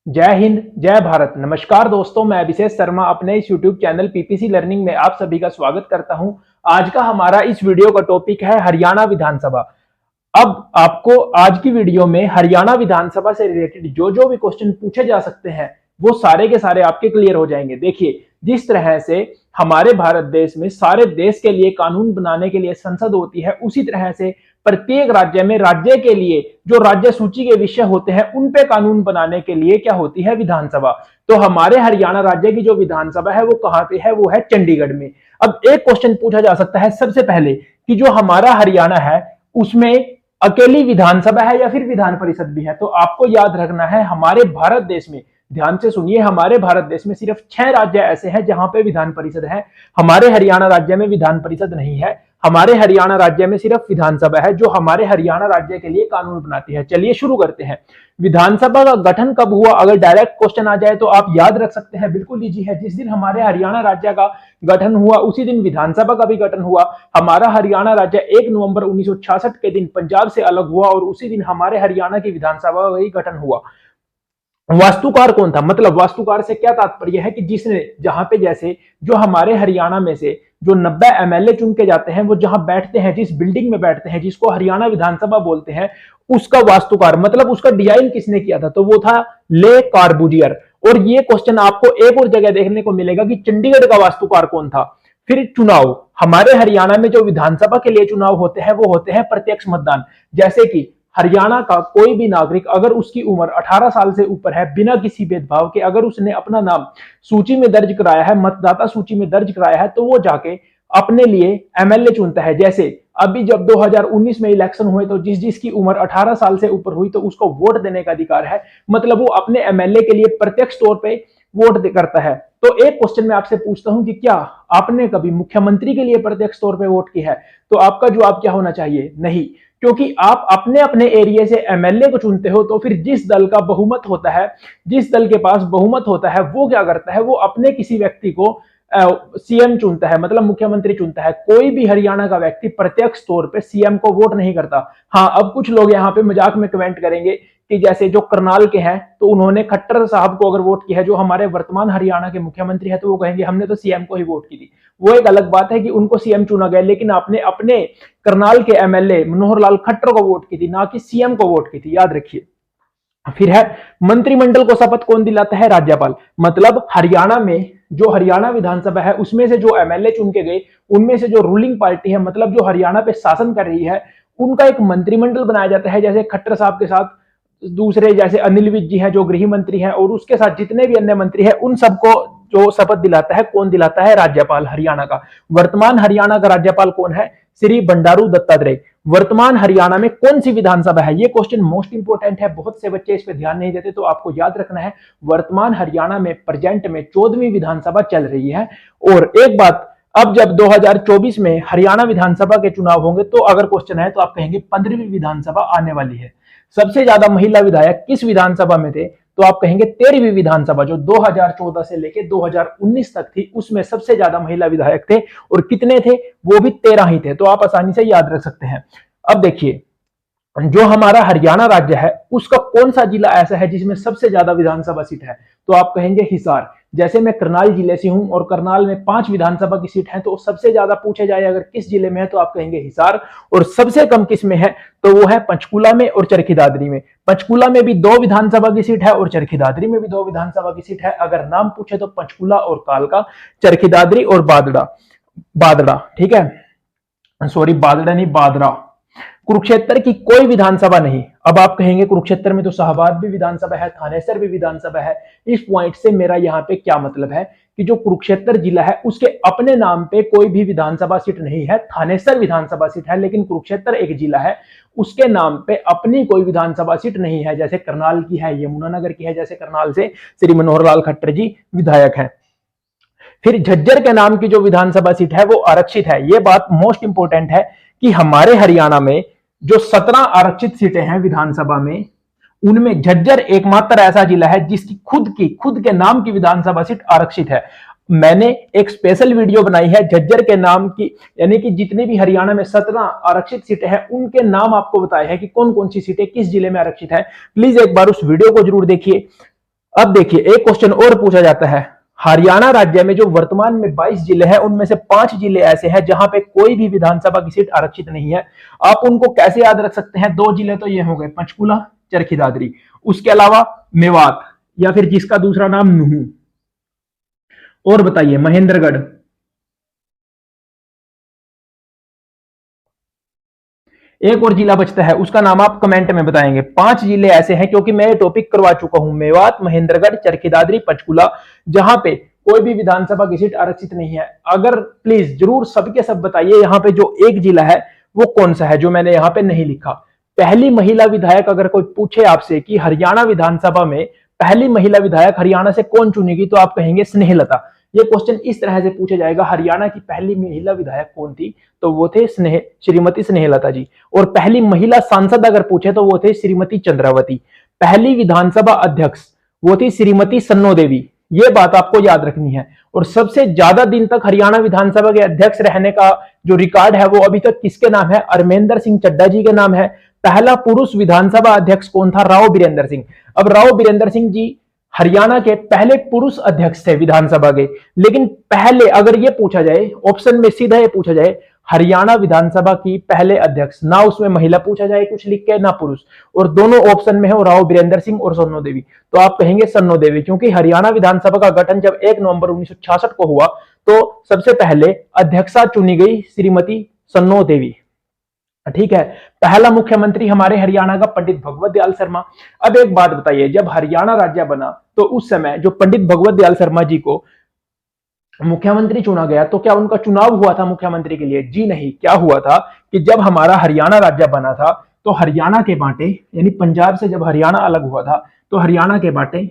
जय हिंद, जय भारत। नमस्कार दोस्तों, मैं अभिषेक शर्मा अपने इस YouTube चैनल पीपीसी लर्निंग में आप सभी का स्वागत करता हूं। आज का हमारा इस वीडियो का टॉपिक है हरियाणा विधानसभा। अब आपको आज की वीडियो में हरियाणा विधानसभा से रिलेटेड जो जो भी क्वेश्चन पूछे जा सकते हैं वो सारे के सारे आपके क्लियर हो जाएंगे। देखिए, जिस तरह से हमारे भारत देश में सारे देश के लिए कानून बनाने के लिए संसद होती है, उसी तरह से प्रत्येक राज्य में राज्य के लिए जो राज्य सूची के विषय होते हैं उन पे कानून बनाने के लिए क्या होती है, विधानसभा। तो हमारे हरियाणा राज्य की जो विधानसभा है वो कहां पे है, वो है चंडीगढ़ में। अब एक क्वेश्चन पूछा जा सकता है सबसे पहले कि जो हमारा हरियाणा है उसमें अकेली विधानसभा है या फिर विधान परिषद भी है। तो आपको याद रखना है, हमारे भारत देश में, ध्यान से सुनिए, हमारे भारत देश में सिर्फ 6 राज्य ऐसे हैं जहां पे विधान परिषद है। हमारे हरियाणा राज्य में विधान परिषद नहीं है। हमारे हरियाणा राज्य में सिर्फ विधानसभा है जो हमारे हरियाणा राज्य के लिए कानून बनाती है। चलिए शुरू करते हैं। विधानसभा का गठन कब हुआ, अगर डायरेक्ट क्वेश्चन आ जाए तो आप याद रख सकते हैं, बिल्कुल इजी है। जिस दिन हमारे हरियाणा राज्य का गठन हुआ उसी दिन विधानसभा का भी गठन हुआ। हमारा हरियाणा राज्य 1 नवंबर 1966 के दिन पंजाब से अलग हुआ और उसी दिन हमारे हरियाणा की विधानसभा का ही गठन हुआ। वास्तुकार कौन था, मतलब वास्तुकार से क्या तात्पर्य है कि जिसने, जहां पे जैसे जो हमारे हरियाणा में से जो 90 एमएलए चुन के जाते हैं वो जहां बैठते हैं, जिस बिल्डिंग में बैठते हैं जिसको हरियाणा विधानसभा बोलते हैं, उसका वास्तुकार मतलब उसका डिजाइन किसने किया था, तो वो था ले कार्बूजियर। और ये क्वेश्चन आपको एक और जगह देखने को मिलेगा कि चंडीगढ़ का वास्तुकार कौन था। फिर चुनाव, हमारे हरियाणा में जो विधानसभा के लिए चुनाव होते हैं वो होते हैं प्रत्यक्ष मतदान। जैसे कि हरियाणा का कोई भी नागरिक अगर उसकी उम्र 18 साल से ऊपर है, बिना किसी भेदभाव के अगर उसने अपना नाम सूची में दर्ज कराया है, मतदाता सूची में दर्ज कराया है, तो वो जाके अपने लिए एमएलए चुनता है। जैसे अभी जब 2019 में इलेक्शन हुए तो जिस जिसकी उम्र 18 साल से ऊपर हुई तो उसको वोट देने का अधिकार है, मतलब वो अपने एमएलए के लिए प्रत्यक्ष तौर पे वोट करता है। तो एक क्वेश्चन मैं आपसे पूछता हूं कि क्या आपने कभी मुख्यमंत्री के लिए प्रत्यक्ष तौर पे वोट किया है, तो आपका जवाब क्या होना चाहिए, नहीं। क्योंकि आप अपने अपने एरिया से एमएलए को चुनते हो, तो फिर जिस दल का बहुमत होता है, जिस दल के पास बहुमत होता है, वो क्या करता है, वो अपने किसी व्यक्ति को सीएम चुनता है, मतलब मुख्यमंत्री चुनता है। कोई भी हरियाणा का व्यक्ति प्रत्यक्ष तौर पे सीएम को वोट नहीं करता। हाँ, अब कुछ लोग यहाँ पे मजाक में कमेंट करेंगे कि जैसे जो करनाल के हैं तो उन्होंने खट्टर साहब को अगर वोट किया है, जो हमारे वर्तमान हरियाणा के मुख्यमंत्री है, तो वो कहेंगे हमने तो सीएम को ही वोट की थी। वो एक अलग बात है कि उनको सीएम चुना गया, लेकिन आपने अपने करनाल के एमएलए मनोहर लाल खट्टर को वोट की थी, ना कि सीएम को वोट की थी, याद रखिए। फिर है मंत्रिमंडल को शपथ कौन दिलाता है, राज्यपाल। मतलब हरियाणा में जो हरियाणा विधानसभा है उसमें से जो एमएलए चुन के गए, उनमें से जो रूलिंग पार्टी है, मतलब जो हरियाणा पे शासन कर रही है, उनका एक मंत्रिमंडल बनाया जाता है। जैसे खट्टर साहब के साथ दूसरे जैसे अनिल विज जी हैं जो गृह मंत्री हैं, और उसके साथ जितने भी अन्य मंत्री हैं, उन सबको जो शपथ दिलाता है, कौन दिलाता है, राज्यपाल हरियाणा का। वर्तमान हरियाणा का राज्यपाल कौन है, श्री बंडारू दत्तात्रेय। वर्तमान हरियाणा में कौन सी विधानसभा है, ये क्वेश्चन मोस्ट इंपोर्टेंट है, बहुत से बच्चे इस पे ध्यान नहीं देते, तो आपको याद रखना है वर्तमान हरियाणा में प्रेजेंट में 14वीं विधानसभा चल रही है। और एक बात, अब जब 2024 में हरियाणा विधानसभा के चुनाव होंगे तो अगर क्वेश्चन है तो आप कहेंगे 15वीं विधानसभा आने वाली है। सबसे ज्यादा महिला विधायक किस विधानसभा में थे, तो आप कहेंगे 13वीं विधानसभा, जो 2014 से लेकर 2019 तक थी, उसमें सबसे ज्यादा महिला विधायक थे। और कितने थे, वो भी 13 ही थे, तो आप आसानी से याद रख सकते हैं। अब देखिए, जो हमारा हरियाणा राज्य है उसका कौन सा जिला ऐसा है जिसमें सबसे ज्यादा विधानसभा सीट है, तो आप कहेंगे हिसार। जैसे मैं करनाल जिले से हूं और करनाल में 5 विधानसभा की सीट है, तो सबसे ज्यादा पूछे जाए अगर किस जिले में है तो आप कहेंगे हिसार। और सबसे कम किस में है, तो वो है पंचकुला में और चरखी दादरी में। पंचकुला में भी 2 विधानसभा की सीट है और चरखी दादरी में भी 2 विधानसभा की सीट है। अगर नाम पूछे तो पंचकुला और कालका, चरखी दादरी और बादड़ा, ठीक है, सॉरी बादड़ा नहीं, बादरा। कुरुक्षेत्र की कोई विधानसभा नहीं। अब आप कहेंगे कुरुक्षेत्र में तो शाहबाद भी विधानसभा है, थानेसर भी विधानसभा है। इस पॉइंट से मेरा यहाँ पे क्या मतलब है कि जो कुरुक्षेत्र जिला है उसके अपने नाम पे कोई भी विधानसभा सीट नहीं है। थानेसर विधानसभा सीट है, लेकिन कुरुक्षेत्र एक जिला है, उसके नाम पे अपनी कोई विधानसभा सीट नहीं है। जैसे करनाल की है, यमुनानगर की है, जैसे करनाल से श्री मनोहर लाल खट्टर जी विधायक है। फिर झज्जर के नाम की जो विधानसभा सीट है वो आरक्षित है। ये बात मोस्ट इंपोर्टेंट है कि हमारे हरियाणा में जो 17 आरक्षित सीटें हैं विधानसभा में, उनमें झज्जर एकमात्र ऐसा जिला है जिसकी खुद के नाम की विधानसभा सीट आरक्षित है। मैंने एक स्पेशल वीडियो बनाई है झज्जर के नाम की, यानी कि जितने भी हरियाणा में 17 आरक्षित सीटें हैं उनके नाम आपको बताए हैं कि कौन कौन सी सीटें किस जिले में आरक्षित है। प्लीज एक बार उस वीडियो को जरूर देखिए। अब देखिए एक क्वेश्चन और पूछा जाता है, हरियाणा राज्य में जो वर्तमान में 22 जिले हैं उनमें से 5 जिले ऐसे हैं जहां पे कोई भी विधानसभा की सीट आरक्षित नहीं है। आप उनको कैसे याद रख सकते हैं? 2 जिले तो ये हो गए, पंचकुला, चरखी दादरी, उसके अलावा मेवात या फिर जिसका दूसरा नाम नुहू, और बताइए महेंद्रगढ़। एक और जिला बचता है, उसका नाम आप कमेंट में बताएंगे। 5 जिले ऐसे हैं, क्योंकि मैं ये टॉपिक करवा चुका हूं, मेवात, महेंद्रगढ़, चरखी दादरी, पंचकुला, जहां पे कोई भी विधानसभा की सीट आरक्षित नहीं है। अगर प्लीज जरूर सबके सब बताइए यहाँ पे जो एक जिला है वो कौन सा है जो मैंने यहाँ पे नहीं लिखा। पहली महिला विधायक अगर कोई पूछे आपसे कि हरियाणा विधानसभा में पहली महिला विधायक हरियाणा से कौन चुनेगी, तो आप कहेंगे स्नेहलता। ये क्वेश्चन इस तरह से पूछा जाएगा, हरियाणा की पहली महिला विधायक कौन थी? तो वो थे श्रीमती स्नेहलता जी। और पहली महिला सांसद अगर पूछे तो वो थे श्रीमती चंद्रावती। पहली विधानसभा अध्यक्ष वो थी श्रीमती सन्नो देवी। ये बात आपको याद रखनी है। और सबसे ज्यादा दिन तक हरियाणा विधानसभा के अध्यक्ष रहने का जो रिकॉर्ड है वो अभी तक किसके नाम है? अरमेंद्र सिंह चड्डा जी के नाम है। पहला पुरुष विधानसभा अध्यक्ष कौन था? राव बीरेंद्र सिंह। अब राव बीरेंद्र सिंह जी हरियाणा के पहले पुरुष अध्यक्ष थे विधानसभा के। लेकिन पहले अगर ये पूछा जाए, ऑप्शन में सीधा ये पूछा जाए हरियाणा विधानसभा की पहले अध्यक्ष, ना उसमें महिला पूछा जाए कुछ लिख के ना पुरुष, और दोनों ऑप्शन में है राव बीरेंद्र सिंह और सन्नो देवी, तो आप कहेंगे सन्नो देवी। क्योंकि हरियाणा विधानसभा का गठन जब 1 नवंबर 1966 को हुआ तो सबसे पहले अध्यक्षा चुनी गई श्रीमती सन्नो देवी। ठीक है। पहला मुख्यमंत्री हमारे हरियाणा का पंडित भगवत दयाल शर्मा। अब एक बात बताइए, जब हरियाणा राज्य बना तो उस समय जो पंडित भगवत दयाल शर्मा जी को मुख्यमंत्री चुना गया, तो क्या उनका चुनाव हुआ था मुख्यमंत्री के लिए? जी नहीं। क्या हुआ था कि जब हमारा हरियाणा राज्य बना था तो हरियाणा के बांटे, यानी पंजाब से जब हरियाणा अलग हुआ था तो हरियाणा के बांटे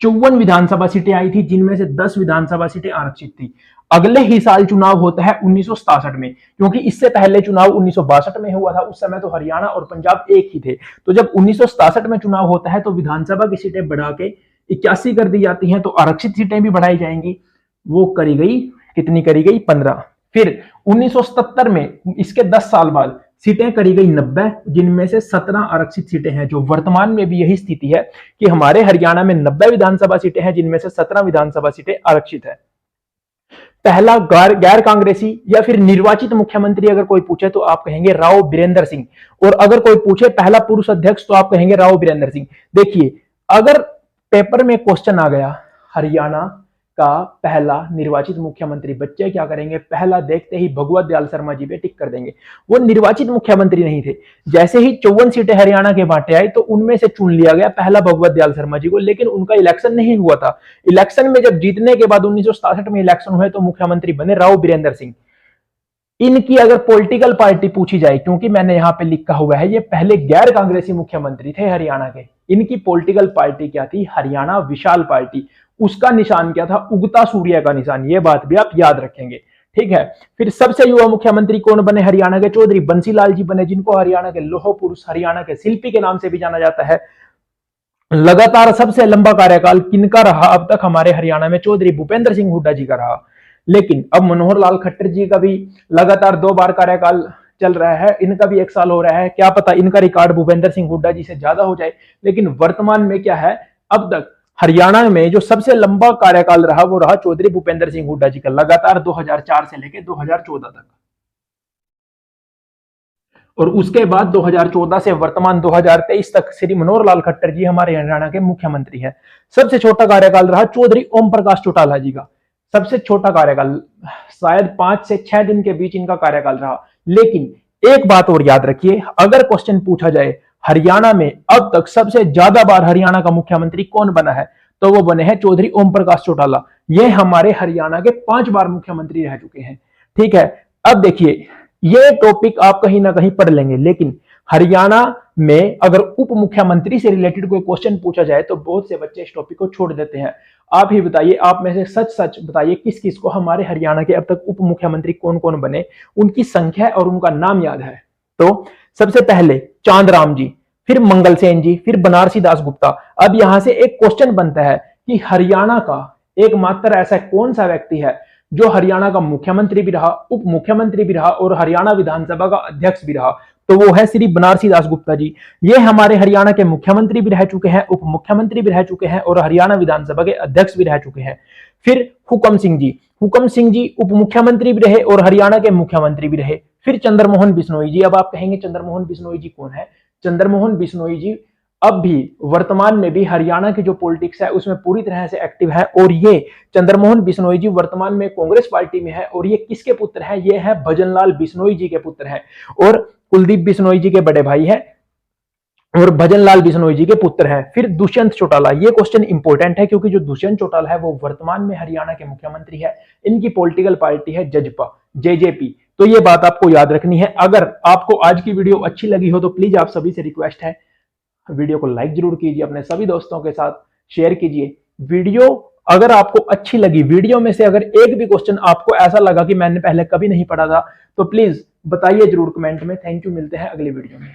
54 विधानसभा सीटें आई थी, जिनमें से 10 विधानसभा सीटें आरक्षित थी। अगले ही साल चुनाव होता है 1967 में, क्योंकि इससे पहले चुनाव 1962 में हुआ था। उस समय तो हरियाणा और पंजाब एक ही थे। तो जब 1967 में चुनाव होता है तो विधानसभा की सीटें बढ़ा के 81 कर दी जाती हैं, तो आरक्षित सीटें भी बढ़ाई जाएंगी। वो करी गई, कितनी करी गई? 15। फिर 1977 में, इसके 10 साल बाद सीटें करी गई 90, जिनमें से 17 आरक्षित सीटें हैं। जो वर्तमान में भी यही स्थिति है कि हमारे हरियाणा में 90 विधानसभा सीटें हैं, जिनमें से 17 विधानसभा सीटें आरक्षित है। पहला गैर कांग्रेसी या फिर निर्वाचित मुख्यमंत्री अगर कोई पूछे तो आप कहेंगे राव बीरेंद्र सिंह। और अगर कोई पूछे पहला पुरुष अध्यक्ष तो आप कहेंगे राव बीरेंद्र सिंह। देखिए, अगर पेपर में क्वेश्चन आ गया हरियाणा का पहला निर्वाचित मुख्यमंत्री, बच्चे क्या करेंगे? पहला देखते ही भगवत दयाल शर्मा जी पे टिक कर देंगे। वो निर्वाचित मुख्यमंत्री नहीं थे। जैसे ही 54 सीटें हरियाणा के बांटे आई तो उनमें से चुन लिया गया पहला भगवत दयाल शर्मा जी को, लेकिन उनका इलेक्शन नहीं हुआ था। इलेक्शन में जब जीतने के बाद 1967 में इलेक्शन हुए तो मुख्यमंत्री बने राव बीरेंद्र सिंह। इनकी अगर पॉलिटिकल पार्टी पूछी जाए, क्योंकि मैंने यहां पे लिखा हुआ है ये पहले गैर कांग्रेसी मुख्यमंत्री थे हरियाणा के, इनकी पॉलिटिकल पार्टी क्या थी? हरियाणा विशाल पार्टी। उसका निशान क्या था? उगता सूर्य का निशान। ये बात भी आप याद रखेंगे। ठीक है। फिर सबसे युवा मुख्यमंत्री कौन बने हरियाणा के? चौधरी बंसीलाल जी बने, जिनको हरियाणा के लौह पुरुष, हरियाणा के शिल्पी के नाम से भी जाना जाता है। लगातार सबसे लंबा कार्यकाल किनका रहा अब तक हमारे हरियाणा में? चौधरी भूपेंद्र सिंह हुड्डा जी का रहा। लेकिन अब मनोहर लाल खट्टर जी का भी लगातार 2 बार कार्यकाल चल रहा है, इनका भी 1 साल हो रहा है। क्या पता इनका रिकॉर्ड भूपेंद्र सिंह हुड्डा जी से ज्यादा हो जाए। लेकिन वर्तमान में क्या है, अब तक हरियाणा में जो सबसे लंबा कार्यकाल रहा वो रहा चौधरी भूपेंद्र सिंह हुड्डा जी का, लगातार 2004 से लेकर 2014 तक। और उसके बाद 2014 से वर्तमान 2023 तक श्री मनोहर लाल खट्टर जी हमारे हरियाणा के मुख्यमंत्री हैं। सबसे छोटा कार्यकाल रहा चौधरी ओम प्रकाश चौटाला जी का। सबसे छोटा कार्यकाल, शायद 5 से 6 दिन के बीच इनका कार्यकाल रहा। लेकिन एक बात और याद रखिए, अगर क्वेश्चन पूछा जाए हरियाणा में अब तक सबसे ज्यादा बार हरियाणा का मुख्यमंत्री कौन बना है, तो वो बने हैं चौधरी ओम प्रकाश चौटाला। ये हमारे हरियाणा के 5 बार मुख्यमंत्री रह चुके हैं। ठीक है। अब देखिए, ये टॉपिक आप कहीं ना कहीं पढ़ लेंगे, लेकिन हरियाणा में अगर उप मुख्यमंत्री से रिलेटेड कोई क्वेश्चन पूछा जाए तो बहुत से बच्चे इस टॉपिक को छोड़ देते हैं। आप ही बताइए, आप में से सच सच बताइए किस किस को हमारे हरियाणा के अब तक उप मुख्यमंत्री कौन कौन बने, उनकी संख्या और उनका नाम याद है? तो सबसे पहले चांदराम जी, फिर मंगल सेन जी, फिर बनारसी दास गुप्ता। अब यहां से एक क्वेश्चन बनता है कि हरियाणा का एकमात्र ऐसा कौन सा व्यक्ति है जो हरियाणा का मुख्यमंत्री भी रहा, उप मुख्यमंत्री भी रहा और हरियाणा विधानसभा का अध्यक्ष भी रहा। तो वो है श्री बनारसी दास गुप्ता जी। ये हमारे हरियाणा के मुख्यमंत्री भी रह चुके हैं, उप मुख्यमंत्री भी रह चुके हैं और हरियाणा विधानसभा के अध्यक्ष भी रह चुके हैं। फिर हुकम सिंह जी, हुकम सिंह जी उप मुख्यमंत्री भी रहे और हरियाणा के मुख्यमंत्री भी रहे। फिर चंद्रमोहन बिश्नोई जी। अब आप कहेंगे चंद्रमोहन बिश्नोई जी कौन है? चंद्रमोहन बिश्नोई जी अब भी वर्तमान में भी हरियाणा की जो पॉलिटिक्स है उसमें पूरी तरह से एक्टिव है और ये चंद्रमोहन बिश्नोई जी वर्तमान में कांग्रेस पार्टी में है और ये किसके पुत्र हैं? ये है भजनलाल बिश्नोई जी के पुत्र हैं और कुलदीप बिश्नोई जी के बड़े भाई हैं और भजनलाल बिश्नोई जी के पुत्र हैं। फिर दुष्यंत चौटाला, ये क्वेश्चन इंपॉर्टेंट है क्योंकि जो दुष्यंत चौटाला है वो वर्तमान में हरियाणा के मुख्यमंत्री है। इनकी पॉलिटिकल पार्टी है जजपा, जेजेपी। तो ये बात आपको याद रखनी है। अगर आपको आज की वीडियो अच्छी लगी हो तो प्लीज आप सभी से रिक्वेस्ट है वीडियो को लाइक जरूर कीजिए, अपने सभी दोस्तों के साथ शेयर कीजिए। वीडियो अगर आपको अच्छी लगी, वीडियो में से अगर एक भी क्वेश्चन आपको ऐसा लगा कि मैंने पहले कभी नहीं पढ़ा था तो प्लीज बताइए जरूर कमेंट में। थैंक यू, मिलते हैं अगली वीडियो में।